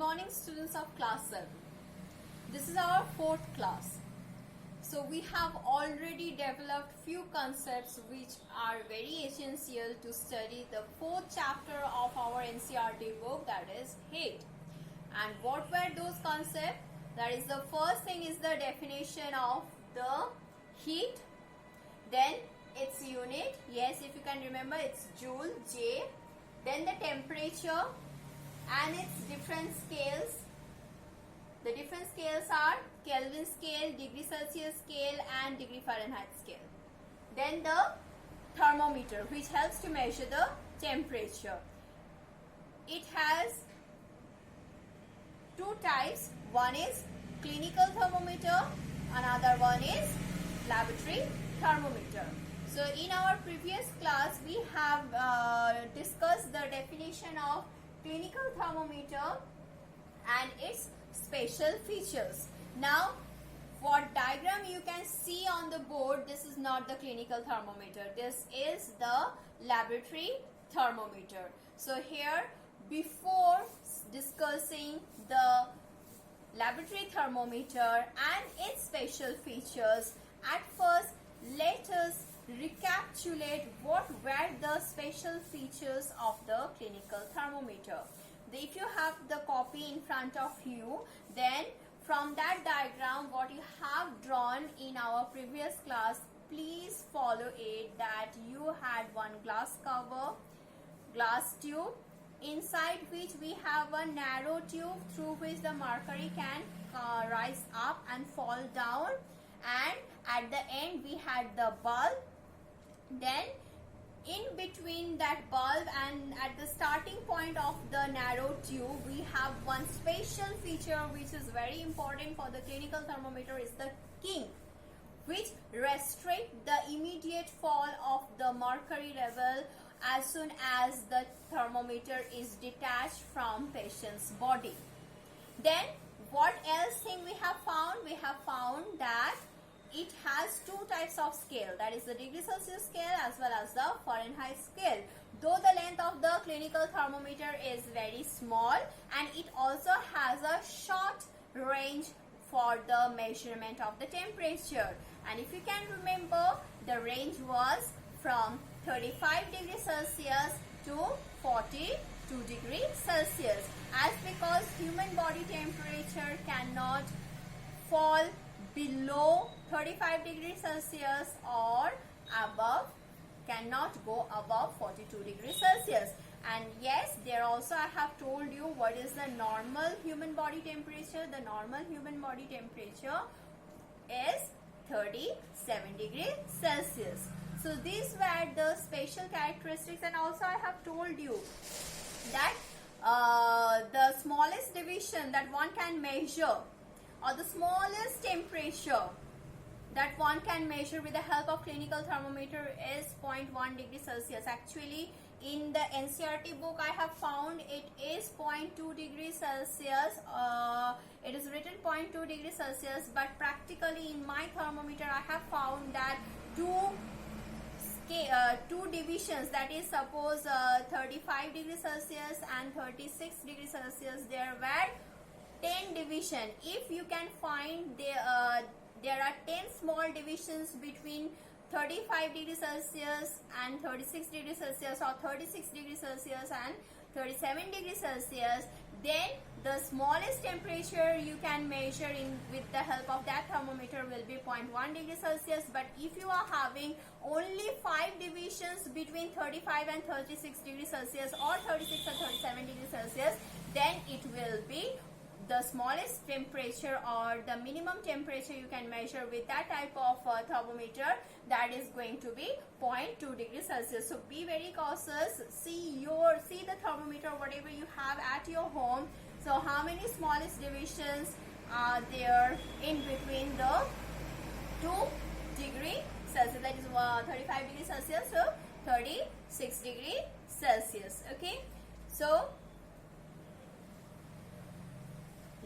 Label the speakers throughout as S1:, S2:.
S1: morning, students of class 7. This is our fourth class. So we have already developed few concepts which are very essential to study the fourth chapter of our NCERT book, that is heat. And what were those concepts? That is, the first thing is the definition of the heat, then its unit, yes, if you can remember, it's joule, J, then the temperature and its different scales. The different scales are Kelvin scale, degree Celsius scale and degree Fahrenheit scale. Then the thermometer, which helps to measure the temperature. It has two types. One is clinical thermometer, another one is laboratory thermometer. So in our previous class we have discussed the definition of clinical thermometer and its special features. Now what diagram you can see on the board, this is not the clinical thermometer, this is the laboratory thermometer. So here, before discussing the laboratory thermometer and its special features, at first let us recapitulate what were the special features of the clinical thermometer. If you have the copy in front of you, then from that diagram what you have drawn in our previous class, please follow it. That you had one glass cover, glass tube, inside which we have a narrow tube through which the mercury can rise up and fall down, and at the end we had the bulb. Then in between that bulb and at the starting point of the narrow tube, we have one special feature which is very important for the clinical thermometer, is the kink, which restricts the immediate fall of the mercury level as soon as the thermometer is detached from patient's body. Then what else thing we have found? We have found that it has two types of scale, that is the degree Celsius scale as well as the Fahrenheit scale. Though the length of the clinical thermometer is very small, and it also has a short range for the measurement of the temperature. And if you can remember, the range was from 35 degrees Celsius to 42 degrees Celsius. As because human body temperature cannot fall below 35 degrees Celsius or above, cannot go above 42 degrees Celsius. And yes, there also I have told you what is the normal human body temperature. The normal human body temperature is 37 degrees Celsius. So these were the special characteristics, and also I have told you that the smallest division that one can measure, or the smallest temperature that one can measure with the help of clinical thermometer is 0.1 degree Celsius. Actually, in the NCERT book I have found it is 0.2 degrees Celsius. It is written 0.2 degrees Celsius, but practically in my thermometer I have found that two divisions, that is suppose 35 degrees Celsius and 36 degrees Celsius, there were 10 division. If you can find there are 10 small divisions between 35 degrees Celsius and 36 degrees Celsius, or 36 degrees Celsius and 37 degrees Celsius, then the smallest temperature you can measure in with the help of that thermometer will be 0.1 degrees Celsius. But if you are having only 5 divisions between 35 and 36 degrees Celsius or 36 and 37 degrees Celsius, then it will be the smallest temperature or the minimum temperature you can measure with that type of thermometer, that is going to be 0.2 degrees Celsius. So be very cautious. See the thermometer whatever you have at your home. So how many smallest divisions are there in between the 2 degree Celsius, that is 35 degrees Celsius to 36 degree Celsius. Okay, so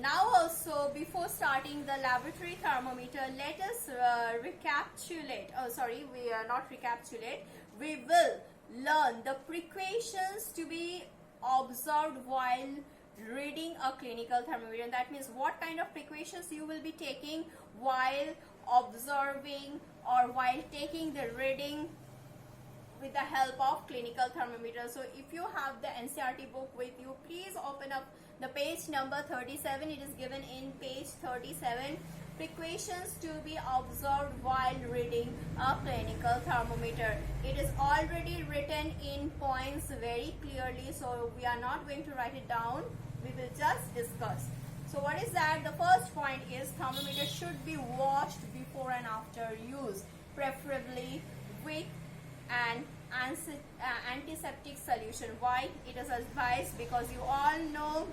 S1: now also, before starting the laboratory thermometer, let us recapitulate. We will learn the precautions to be observed while reading a clinical thermometer. That means what kind of precautions you will be taking while observing or while taking the reading with the help of clinical thermometer. So if you have the NCERT book with you, please open up the page number 37. It is given in page 37. Precautions to be observed while reading a clinical thermometer. It is already written in points very clearly, so we are not going to write it down. We will just discuss. So what is that? The first point is thermometer should be washed before and after use, preferably with an antiseptic solution. Why it is advised? Because you all know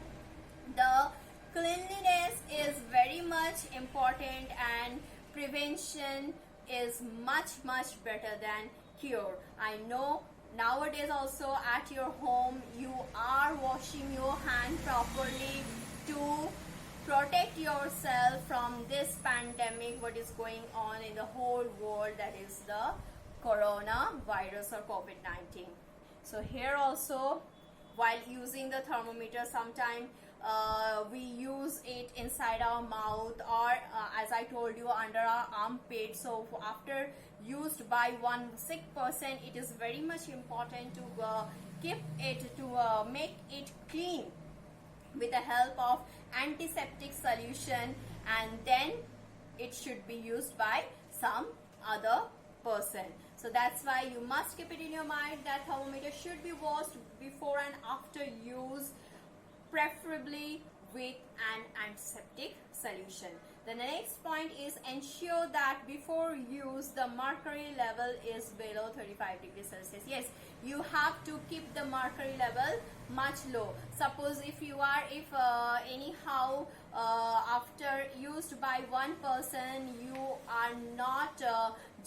S1: the cleanliness is very much important and prevention is much better than cure. I know nowadays also at your home you are washing your hand properly to protect yourself from this pandemic what is going on in the whole world, that is the coronavirus or COVID-19. So here also, while using the thermometer, sometimes we use it inside our mouth or as I told you, under our armpit. So after used by one sick person, it is very much important to keep it, to make it clean with the help of antiseptic solution, and then it should be used by some other person. So that's why you must keep it in your mind that thermometer should be washed before and after use, preferably with an antiseptic solution. The next point is ensure that before use the mercury level is below 35 degrees Celsius. Yes, you have to keep the mercury level much low. Suppose if you are, anyhow after used by one person, you are not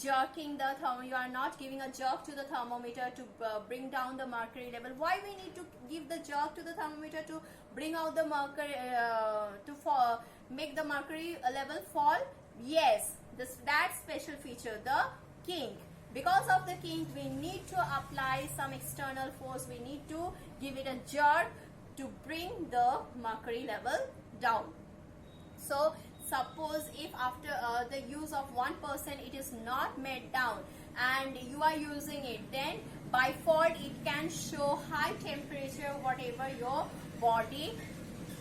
S1: jerking the you are not giving a jerk to the thermometer to bring down the mercury level. Why we need to give the jerk to the thermometer to bring out the mercury make the mercury level fall? Yes, that special feature, the kink. Because of the kink, we need to apply some external force. We need to give it a jerk to bring the mercury level down. So suppose if after the use of one person it is not made down and you are using it, then by fault it can show high temperature whatever your body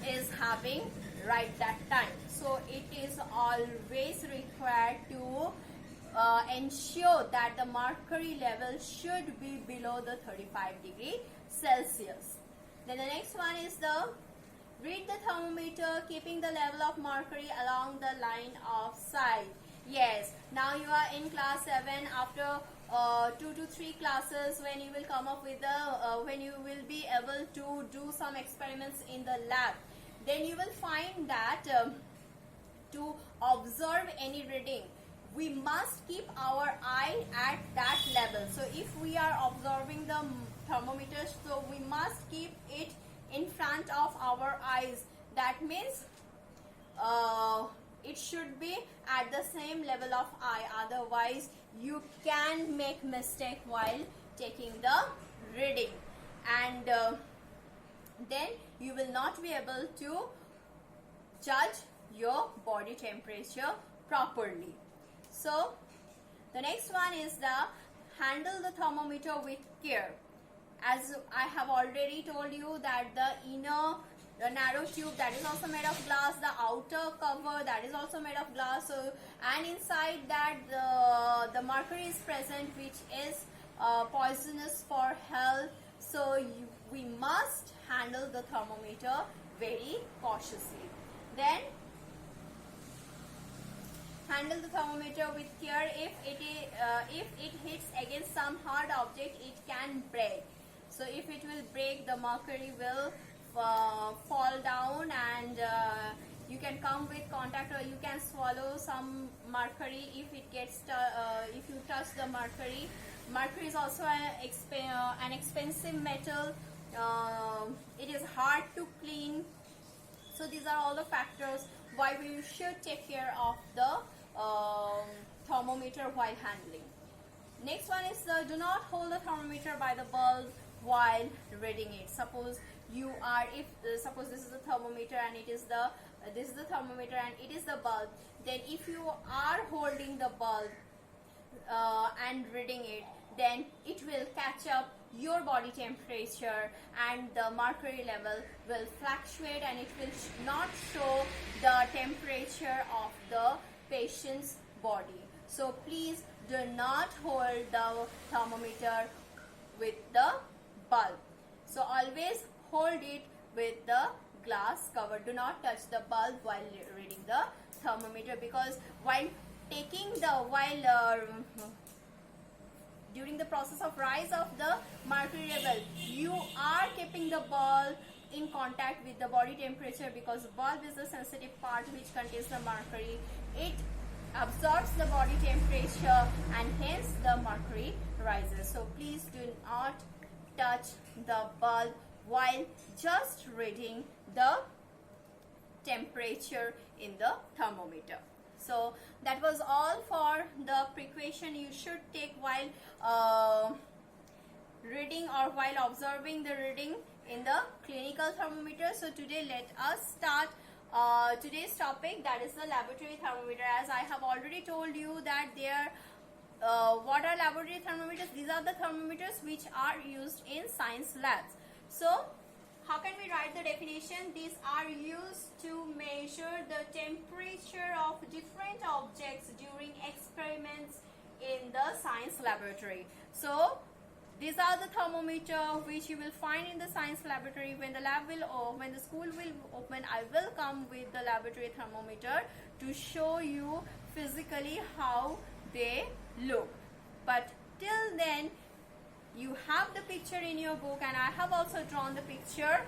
S1: is having right that time. So it is always required to ensure that the mercury level should be below the 35 degree Celsius. Then the next one is the read the thermometer keeping the level of mercury along the line of sight. Yes, now you are in class 7. After 2 to 3 classes, when you will come up with the when you will be able to do some experiments in the lab, then you will find that to observe any reading, we must keep our eye at that level. So if we are observing the thermometer, so we must keep it in front of our eyes. That means it should be at the same level of eye, otherwise you can make mistake while taking the reading, and then you will not be able to judge your body temperature properly. So the next one is the handle the thermometer with care. As I have already told you that the narrow tube, that is also made of glass, the outer cover, that is also made of glass, so, and inside that the mercury is present, which is poisonous for health. So we must handle the thermometer very cautiously. Then handle the thermometer with care. If it hits against some hard object, it can break. So if it will break, the mercury will fall down, and you can come with contact, or you can swallow some mercury if it gets if you touch the mercury. Mercury is also an expensive metal. It is hard to clean. So these are all the factors why we should take care of the thermometer while handling. Next one is do not hold the thermometer by the bulb while reading it. Suppose you are, if suppose this is the thermometer and it is the this is the thermometer and it is the bulb, then if you are holding the bulb and reading it, then it will catch up your body temperature and the mercury level will fluctuate and it will not show the temperature of the patient's body. So please do not hold the thermometer with the bulb. So always hold it with the glass cover. Do not touch the bulb while reading the thermometer, because while during the process of rise of the mercury level, you are keeping the bulb in contact with the body temperature, because bulb is the sensitive part which contains the mercury. It absorbs the body temperature and hence the mercury rises. So please do not touch the bulb while just reading the temperature in the thermometer. So that was all for the precaution you should take while reading or while observing the reading in the clinical thermometer. So today let us start today's topic, that is the laboratory thermometer. As I have already told you that what are laboratory thermometers? These are the thermometers which are used in science labs. So how can we write the definition? These are used to measure the temperature of different objects during experiments in the science laboratory. So these are the thermometer which you will find in the science laboratory. When the school will open, I will come with the laboratory thermometer to show you physically how they look. But till then, you have the picture in your book and I have also drawn the picture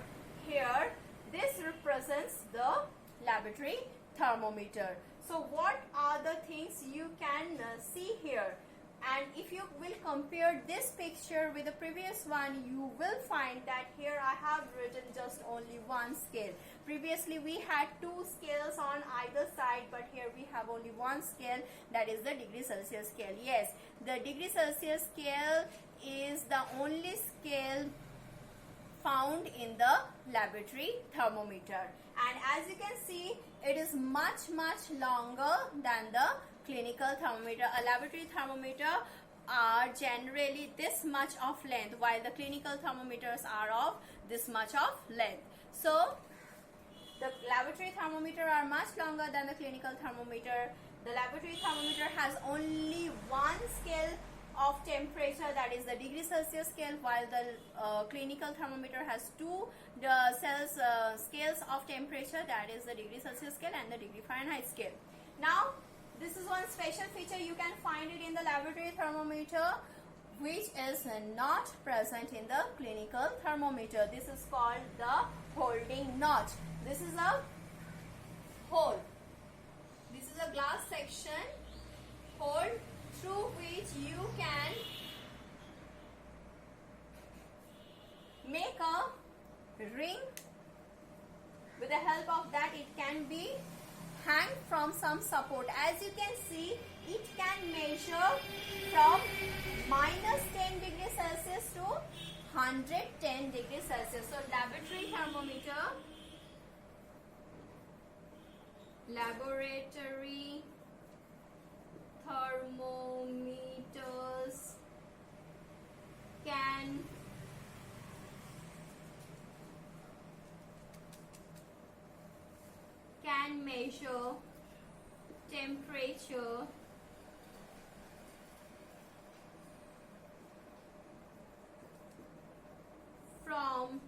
S1: here. This represents the laboratory thermometer. So what are the things you can see here? And if you will compare this picture with the previous one, you will find that here I have written just only one scale. Previously we had two scales on either side, but here we have only one scale, that is the degree Celsius scale. Yes, the degree Celsius scale is the only scale found in the laboratory thermometer. And as you can see, it is much longer than the clinical thermometer. A laboratory thermometer are generally this much of length, while the clinical thermometers are of this much of length. So the laboratory thermometer are much longer than the clinical thermometer. The laboratory thermometer has only one scale of temperature, that is the degree Celsius scale, while the clinical thermometer has two scales of temperature, that is the degree Celsius scale and the degree Fahrenheit scale. Now this is one special feature you can find it in the laboratory thermometer which is not present in the clinical thermometer. This is called the holding notch. This is a hole. This is a glass section hole through which you can make a ring. With the help of that, it can be hang from some support. As you can see, it can measure from -10 degrees Celsius to 110 degrees Celsius. So laboratory thermometers can measure temperature from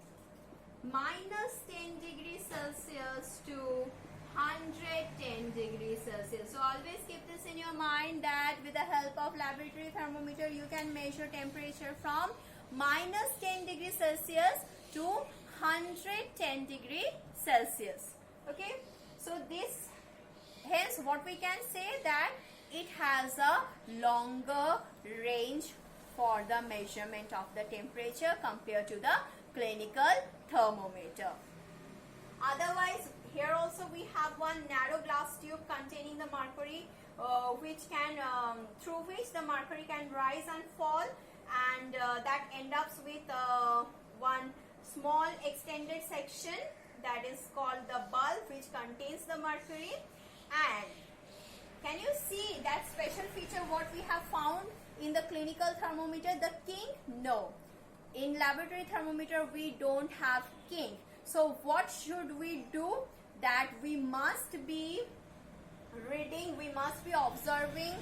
S1: -10 degrees Celsius to 110 degrees Celsius. So always keep this in your mind that with the help of laboratory thermometer you can measure temperature from -10 degrees Celsius to 110 degrees Celsius. Okay, so this, hence what we can say that it has a longer range for the measurement of the temperature compared to the clinical thermometer. Otherwise, here also we have one narrow glass tube containing the mercury, through which the mercury can rise and fall, and that ends up with one small extended section that is called the bulb, which contains the mercury. And can you see that special feature what we have found in the clinical thermometer, the kink? No. In laboratory thermometer we don't have kink. So what should we do? That we must be reading, we must be observing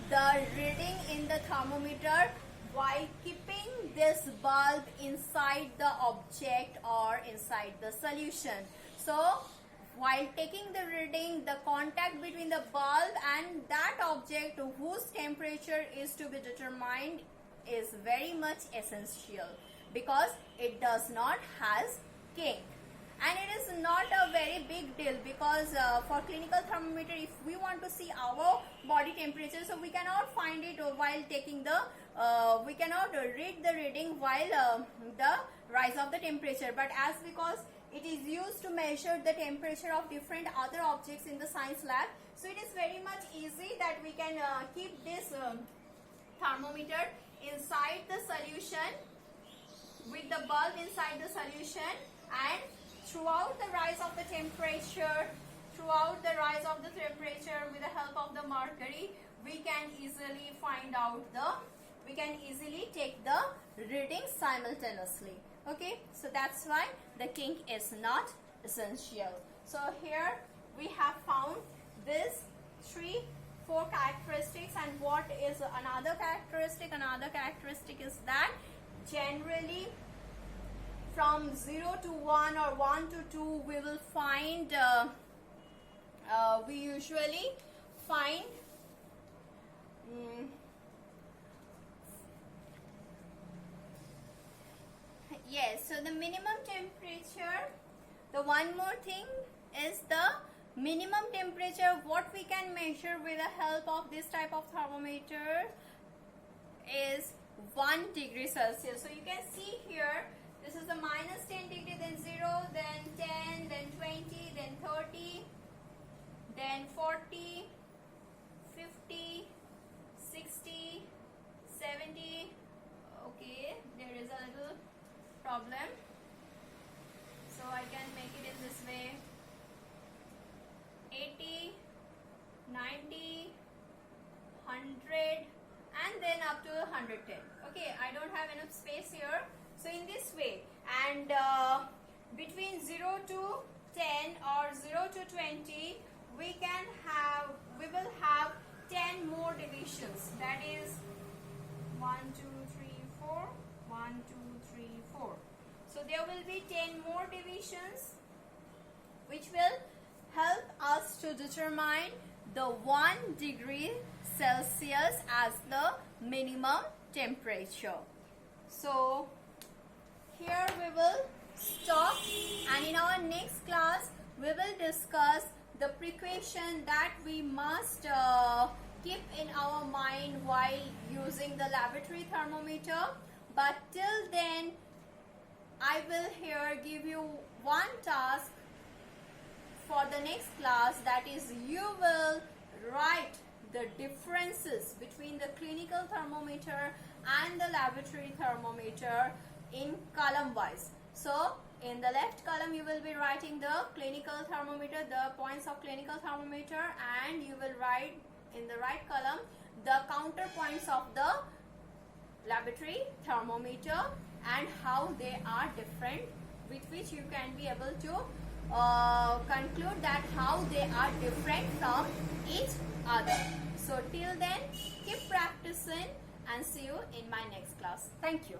S1: the reading in the thermometer while keeping this bulb inside the object or inside the solution. So while taking the reading, the contact between the bulb and that object whose temperature is to be determined is very much essential, because it does not has kink. And it is not a very big deal, because for clinical thermometer, if we want to see our body temperature, so we cannot find it while taking the, we cannot read the reading while the rise of the temperature. But as because it is used to measure the temperature of different other objects in the science lab, so it is very much easy that we can keep this thermometer inside the solution, with the bulb inside the solution, and throughout the rise of the temperature, with the help of the mercury, we can easily find out the, we can easily take the reading simultaneously. Okay, so that's why the kink is not essential. So here we have found this 3-4 characteristics. And what is another characteristic? Another characteristic is that generally from 0 to 1 or 1 to 2 we will find, we usually find yes, so the minimum temperature, the one more thing is the minimum temperature what we can measure with the help of this type of thermometer is 1 degree Celsius. So you can see here, this is the minus 10 degree, then 0, then 10, then 20, then 30, then 40, 50, 60, 70. Okay, there is a little problem, so I can make it in this way. 80, 90, 100, and then up to 110. Okay, I don't have enough space here. So in this way, and between 0 to 10 or 0 to 20, we will have 10 more divisions. That is 1, 2, 3, 4, 1, 2, 3, 4. So there will be 10 more divisions, which will help us to determine the 1 degree Celsius as the minimum temperature. So here we will stop, and in our next class we will discuss the precaution that we must keep in our mind while using the laboratory thermometer. But till then, I will here give you one task for the next class, that is you will write the differences between the clinical thermometer and the laboratory thermometer in column wise. So in the left column you will be writing the clinical thermometer, the points of clinical thermometer, and you will write in the right column the counterpoints of the laboratory thermometer and how they are different, with which you can be able to conclude that how they are different from each other. So till then, keep practicing and see you in my next class. Thank you.